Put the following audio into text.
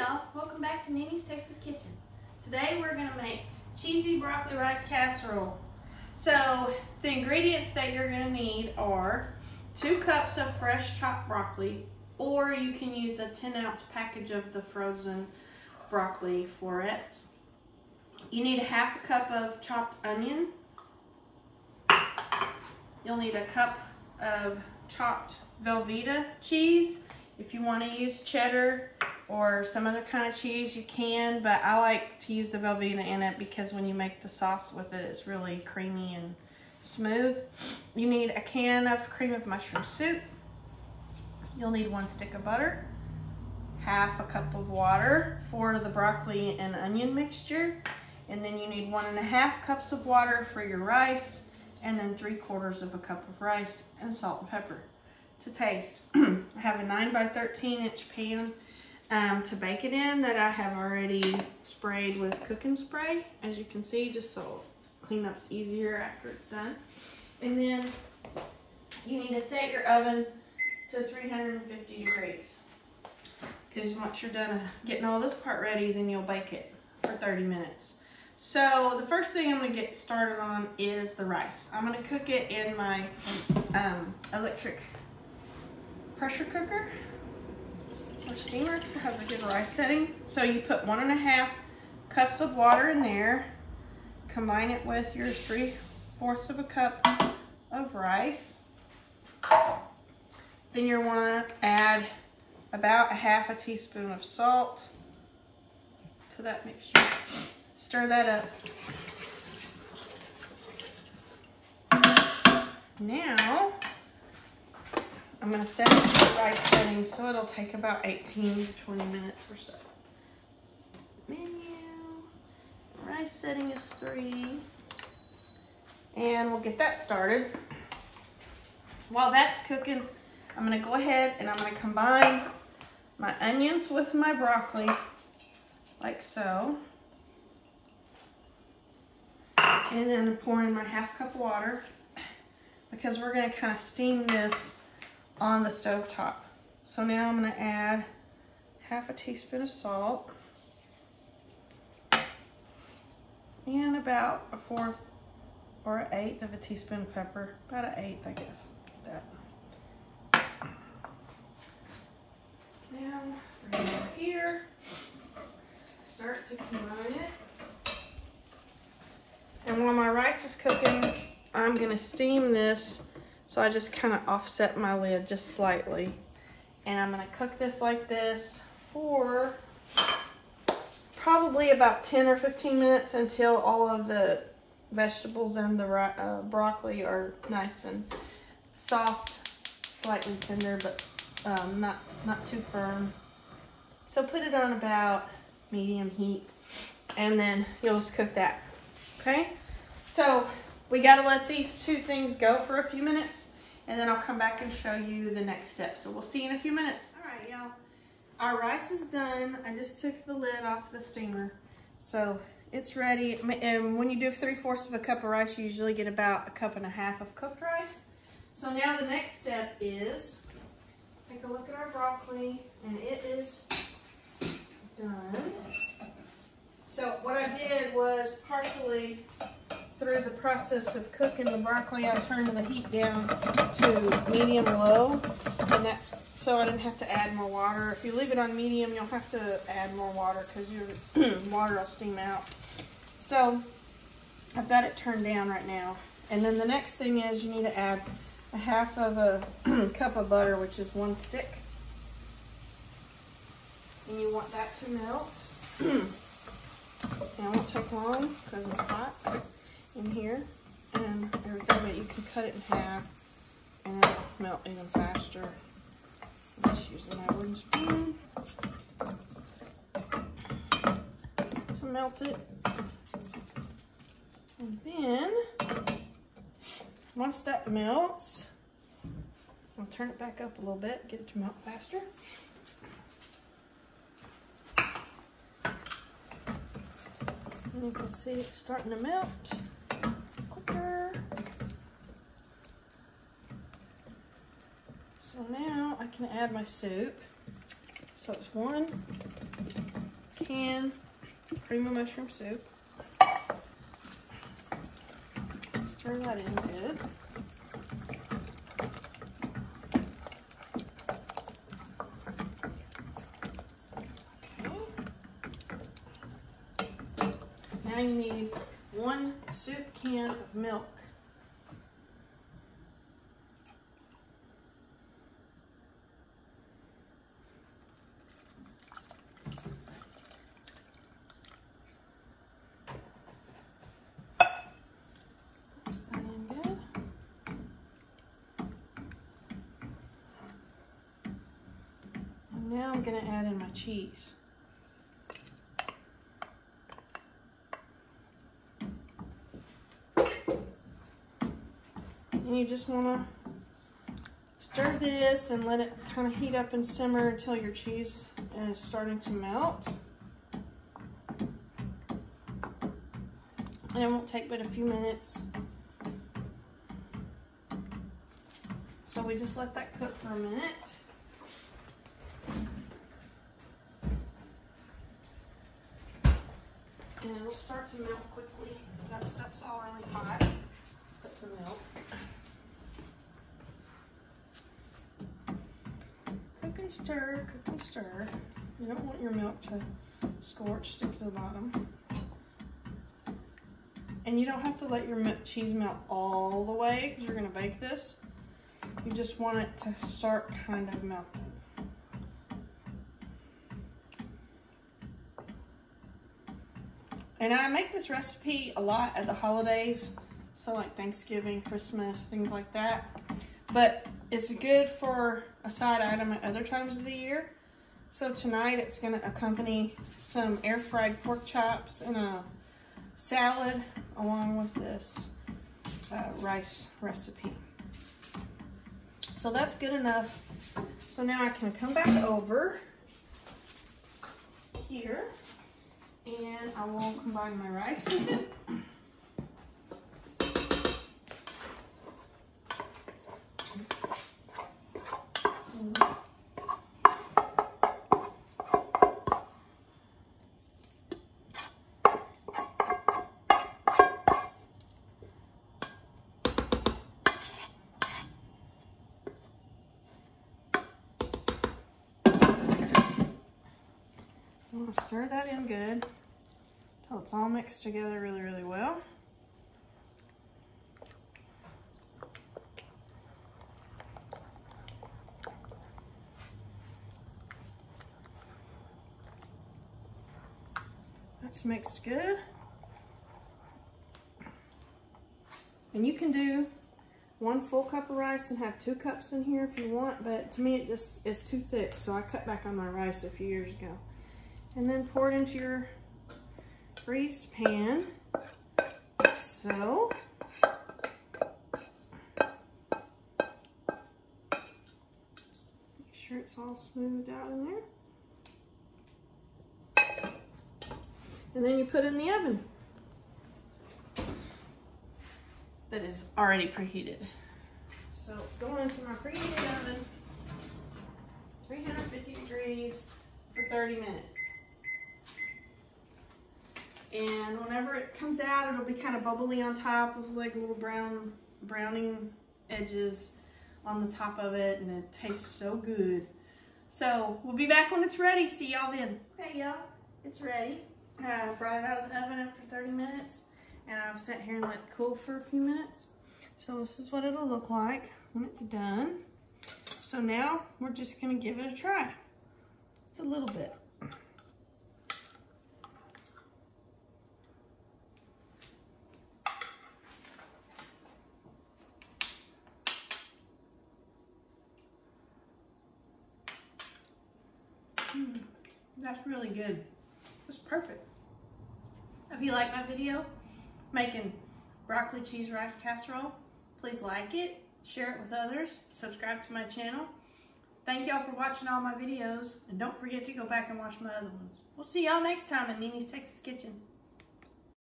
y'all, welcome back to Nini's Texas Kitchen. Today we're going to make cheesy broccoli rice casserole. So the ingredients that you're going to need are 2 cups of fresh chopped broccoli, or you can use a 10-ounce package of the frozen broccoli florets. You need a 1/2 cup of chopped onion. You'll need a cup of chopped Velveeta cheese. If you want to use cheddar or some other kind of cheese, you can, but I like to use the Velveeta in it because when you make the sauce with it, it's really creamy and smooth. You need a can of cream of mushroom soup. You'll need 1 stick of butter, 1/2 cup of water for the broccoli and onion mixture, and then you need 1.5 cups of water for your rice, and then 3/4 cup of rice, and salt and pepper to taste. I have a 9 by 13 inch pan to bake it in that I have already sprayed with cooking spray, as you can see, just so cleanup's easier after it's done. And then you need to set your oven to 350 degrees, because once you're done getting all this part ready, then you'll bake it for 30 minutes. So the first thing I'm going to get started on is the rice. I'm going to cook it in my electric pressure cooker or steamer, because it has a good rice setting. So you put 1.5 cups of water in there, combine it with your 3/4 cup of rice. Then you want to add about 1/2 teaspoon of salt to that mixture. Stir that up. Now I'm going to set it to the rice setting, so it'll take about 18 to 20 minutes or so. Menu, rice setting is 3, and we'll get that started. While that's cooking, I'm going to go ahead and I'm going to combine my onions with my broccoli, like so. And then pour in my 1/2 cup of water, because we're going to kind of steam this on the stove top. So now I'm going to add 1/2 teaspoon of salt and about 1/4 or 1/8 of a teaspoon of pepper, about 1/8, I guess. That. Now bring it over here, start to combine it. And while my rice is cooking, I'm going to steam this, so I just kind of offset my lid just slightly. And I'm going to cook this like this for probably about 10 or 15 minutes until all of the vegetables and the broccoli are nice and soft, slightly tender, but not too firm. So put it on about medium heat, and then you'll just cook that. Okay, so we got to let these 2 things go for a few minutes, and then I'll come back and show you the next step. So we'll see you in a few minutes. All right, y'all. Our rice is done. I just took the lid off the steamer, so it's ready. And when you do 3/4 cup of rice, you usually get about 1.5 cups of cooked rice. So now the next step is take a look at our broccoli, and it is done. So what I did was, partially through the process of cooking the broccoli, I turned the heat down to medium-low, and that's so I didn't have to add more water. If you leave it on medium, you'll have to add more water because your water will steam out. So I've got it turned down right now. And then the next thing is you need to add 1/2 cup of butter, which is 1 stick. And you want that to melt. And it won't take long because it's hot in here and everything, but you can cut it in half and it'll melt even faster. I'm just using my wooden spoon to melt it. And then, once that melts, I'll turn it back up a little bit, get it to melt faster. And you can see it's starting to melt quicker. So now I can add my soup. So it's 1, can cream of mushroom soup. Stir that in good. Now you need 1 soup can of milk. Mix that in good. And now I'm going to add in my cheese. And you just want to stir this and let it kind of heat up and simmer until your cheese is starting to melt. And it won't take but a few minutes. So we just let that cook for a minute. And it'll start to melt quickly. That stuff's all really hot. Except the milk. Cook and stir, cook and stir. You don't want your milk to scorch, stick to the bottom. And you don't have to let your cheese melt all the way because you're going to bake this. You just want it to start kind of melting. And I make this recipe a lot at the holidays. So like Thanksgiving, Christmas, things like that. But it's good for a side item at other times of the year. So tonight it's going to accompany some air fried pork chops and a salad along with this rice recipe. So that's good enough. So now I can come back over here and I will combine my rice with it. I'm going to stir that in good until it's all mixed together really, really well. That's mixed good. And you can do 1 full cup of rice and have 2 cups in here if you want, but to me it just is too thick, so I cut back on my rice a few years ago. And then pour it into your greased pan, like so. Make sure it's all smoothed out in there. And then you put it in the oven that is already preheated. So it's going into my preheated oven, 350 degrees for 30 minutes. And whenever it comes out, it'll be kind of bubbly on top with like little browning edges on the top of it, and it tastes so good. So we'll be back when it's ready. See y'all then. Okay, y'all, it's ready. I brought it out of the oven after 30 minutes, and I've sat here and let it cool for a few minutes. So this is what it'll look like when it's done. So now we're just gonna give it a try. Just a little bit. That's really good. It's perfect. If you like my video making broccoli cheese rice casserole, please like it, share it with others, subscribe to my channel. Thank y'all for watching all my videos, and don't forget to go back and watch my other ones. We'll see y'all next time in Nini's Texas Kitchen.